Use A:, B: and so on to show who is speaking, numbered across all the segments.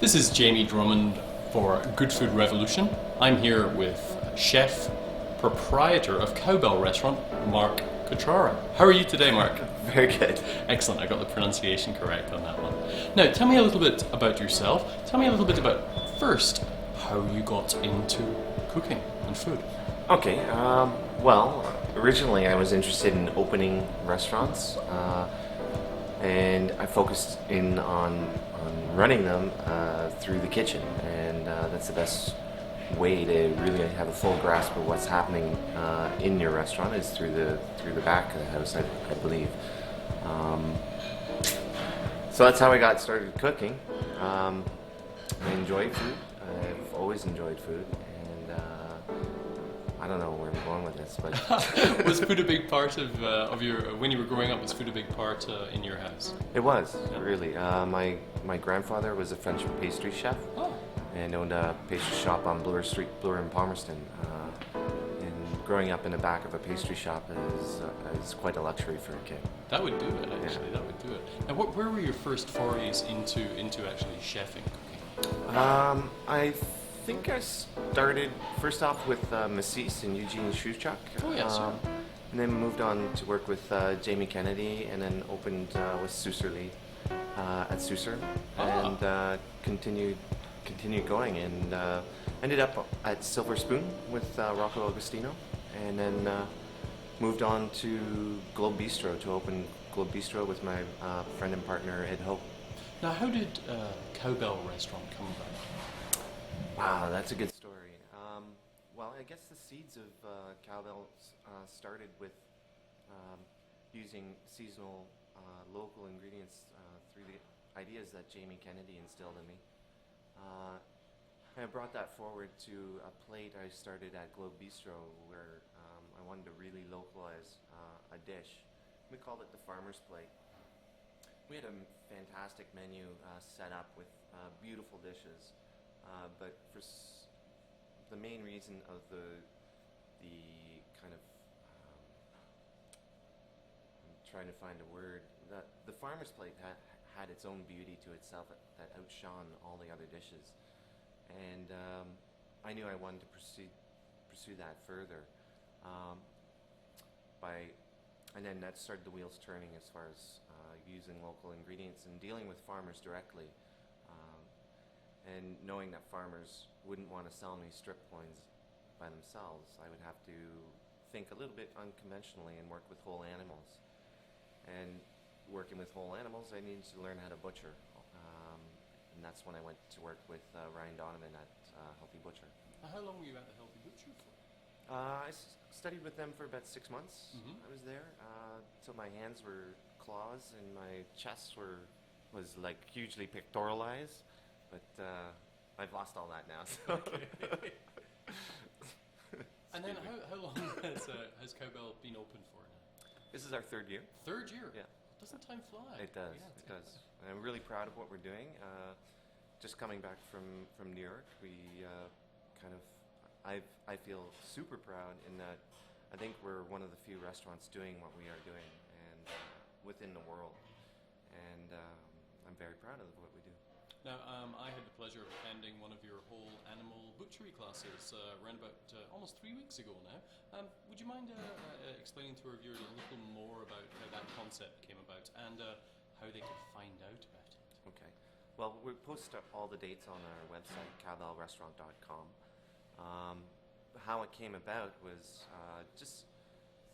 A: This is Jamie Drummond for Good Food Revolution. I'm here with chef, proprietor of Cowbell restaurant, Mark Cutrara. How are you today, Mark?
B: Very good.
A: Excellent, I got the pronunciation correct on that one. Now, tell me a little bit about yourself. Tell me a little bit about, first, how you got into cooking and food.
B: Okay, well, originally I was interested in opening restaurants, and I focused in on running them through the kitchen, and that's the best way to really have a full grasp of what's happening in your restaurant is through the back of the house, I believe. So that's how I got started cooking. I enjoy food. I've always enjoyed food, and I don't know where I'm going with this, but
A: Was food a big part of your, when you were growing up, was food a big part in your house?
B: it was really. My grandfather was a French pastry chef
A: Oh,
B: and owned a pastry shop on Bloor Street, Bloor in Palmerston. And growing up in the back of a pastry shop is quite a luxury for a kid.
A: that would do it, actually, that would do it. Now, where were your first forays into actually chefing, cooking?
B: I think I started first off with Massis and Eugene Shuchuk.
A: Oh, yes, sir.
B: And then moved on to work with Jamie Kennedy, and then opened with Susserly at Susser, and continued going, and ended up at Silver Spoon with Rocco Agostino, and then moved on to Globe Bistro to open Globe Bistro with my friend and partner Ed Hope.
A: Now, how did Cowbell Restaurant come about?
B: Wow, that's a good story. Well, I guess the seeds of Cowbell started with using seasonal local ingredients through the ideas that Jamie Kennedy instilled in me. And I brought that forward to a plate I started at Globe Bistro where I wanted to really localize a dish. We called it the Farmer's Plate. We had a fantastic menu set up with beautiful dishes. But the main reason of the kind of I'm trying to find a word, that the Farmer's Plate had its own beauty to itself that outshone all the other dishes, and I knew I wanted to pursue that further. And then that started the wheels turning as far as using local ingredients and dealing with farmers directly. And knowing that farmers wouldn't want to sell me strip loins by themselves, I would have to think a little bit unconventionally and work with whole animals. And working with whole animals, I needed to learn how to butcher. And that's when I went to work with Ryan Donovan at Healthy Butcher.
A: Now, how long were you at the Healthy Butcher for?
B: I studied with them for about 6 months.
A: Mhm.
B: I was there till my hands were claws and my chest was like hugely pictorialized. But I've lost all that now. So.
A: Okay. And then how long has Cowbell been open for now?
B: This is our third year.
A: Third year?
B: Yeah.
A: Doesn't time fly?
B: It does.
A: Yeah,
B: It does. And I'm really proud of what we're doing. Just coming back from New York, we I feel super proud in that I think we're one of the few restaurants doing what we are doing and within the world. And I'm very proud of what we do.
A: Now, I had the pleasure of attending one of your whole animal butchery classes around about almost 3 weeks ago now. Would you mind explaining to our viewers a little more about how that concept came about and how they could find out about it?
B: Okay. Well, we post all the dates on our website, cowbellrestaurant.com. How it came about was just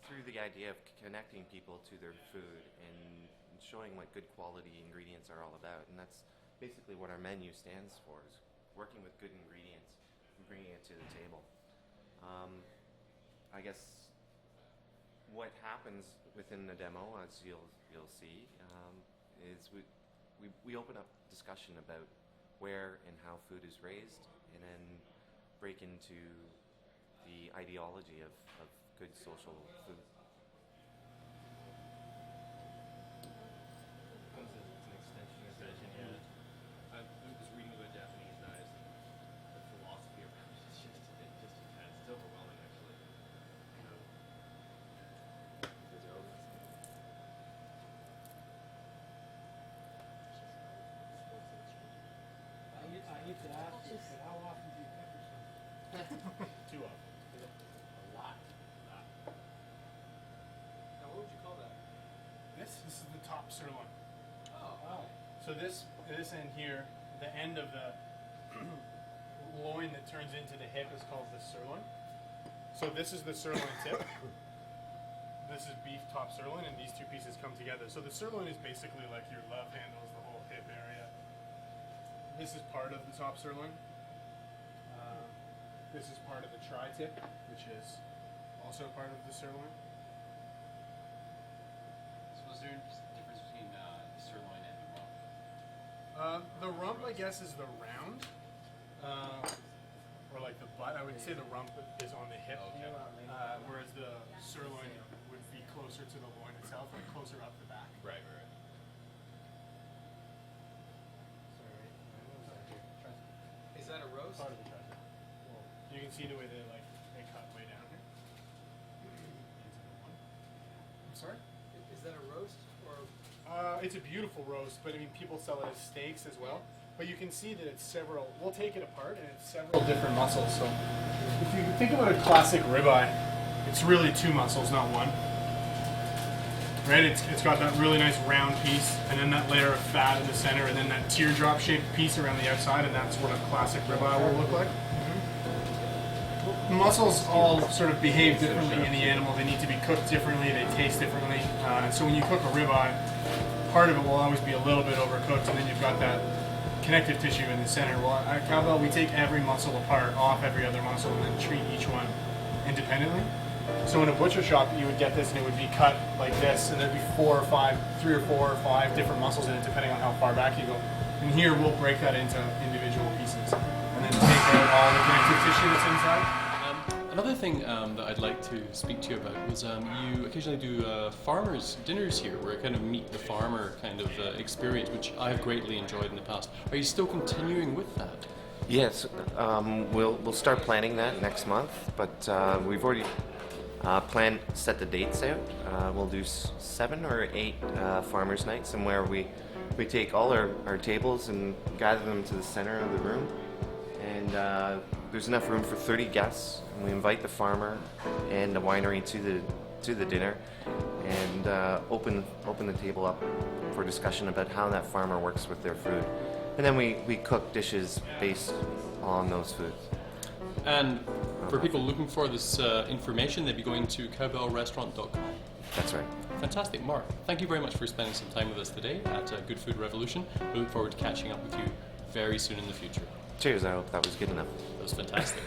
B: through the idea of connecting people to their food and showing what good quality ingredients are all about. And that's basically what our menu stands for, is working with good ingredients and bringing it to the table. I guess what happens within the demo, as you'll see, is we open up discussion about where and how food is raised, and then break into the ideology of good social food.
A: It's an extension of tradition, yeah. I was reading about Japanese knives and the philosophy around it. It's just intense. It's overwhelming, actually.
C: How often do you cook yourself?
D: Too often.
C: A lot.
A: Now, what would you call that?
D: This is the top sirloin.
A: Oh.
D: So this end here, the end of the loin that turns into the hip is called the sirloin. So this is the sirloin tip. This is beef top sirloin, and these two pieces come together. So the sirloin is basically like your love handles, the whole hip area. This is part of the top sirloin. This is part of the tri-tip, which is also part of the sirloin.
A: So is there a difference between the sirloin and the rump?
D: The rump, I guess, is the round, or like the butt. I would say the rump is on the hip,
A: Okay.
D: whereas the sirloin would be closer to the loin itself, like closer up the back.
A: Right.
D: Sorry, what was that here?
A: Is that a roast?
D: Part of the trifle. You can see the way they cut way down here. I'm sorry?
A: Is that a roast or?
D: It's a beautiful roast, but I mean, people sell it as steaks as well. But you can see that it's several. We'll take it apart, and it's several different muscles. So, if you think about a classic ribeye, it's really two muscles, not one. Right? It's got that really nice round piece, and then that layer of fat in the center, and then that teardrop-shaped piece around the outside, and that's what a classic ribeye will look like. Muscles all sort of behave differently in the animal. They need to be cooked differently. They taste differently. So when you cook a ribeye, part of it will always be a little bit overcooked, and then you've got that connective tissue in the center. Well, at Cowbell, we take every muscle apart, off every other muscle, and then treat each one independently. So in a butcher shop, you would get this, and it would be cut like this, and there'd be 3 or 4 or 5 different muscles in it, depending on how far back you go. And here, we'll break that into individual pieces, and then take out all the connective tissue that's inside.
A: Another thing that I'd like to speak to you about was you occasionally do farmers' dinners here, where I kind of meet the farmer kind of experience, which I've greatly enjoyed in the past. Are you still continuing with that?
B: Yes, we'll start planning that next month, but we've already set the dates out. We'll do 7 or 8 farmers' nights, and where we take all our tables and gather them to the center of the room, and there's enough room for 30 guests, and we invite the farmer and the winery to the dinner, and open the table up for discussion about how that farmer works with their food, and then we cook dishes based on those foods.
A: And for people looking for this information, they'd be going to cowbellrestaurant.com.
B: That's right.
A: Fantastic. Mark, thank you very much for spending some time with us today at Good Food Revolution. We look forward to catching up with you very soon in the future.
B: Cheers, I hope that was good enough.
A: That was fantastic.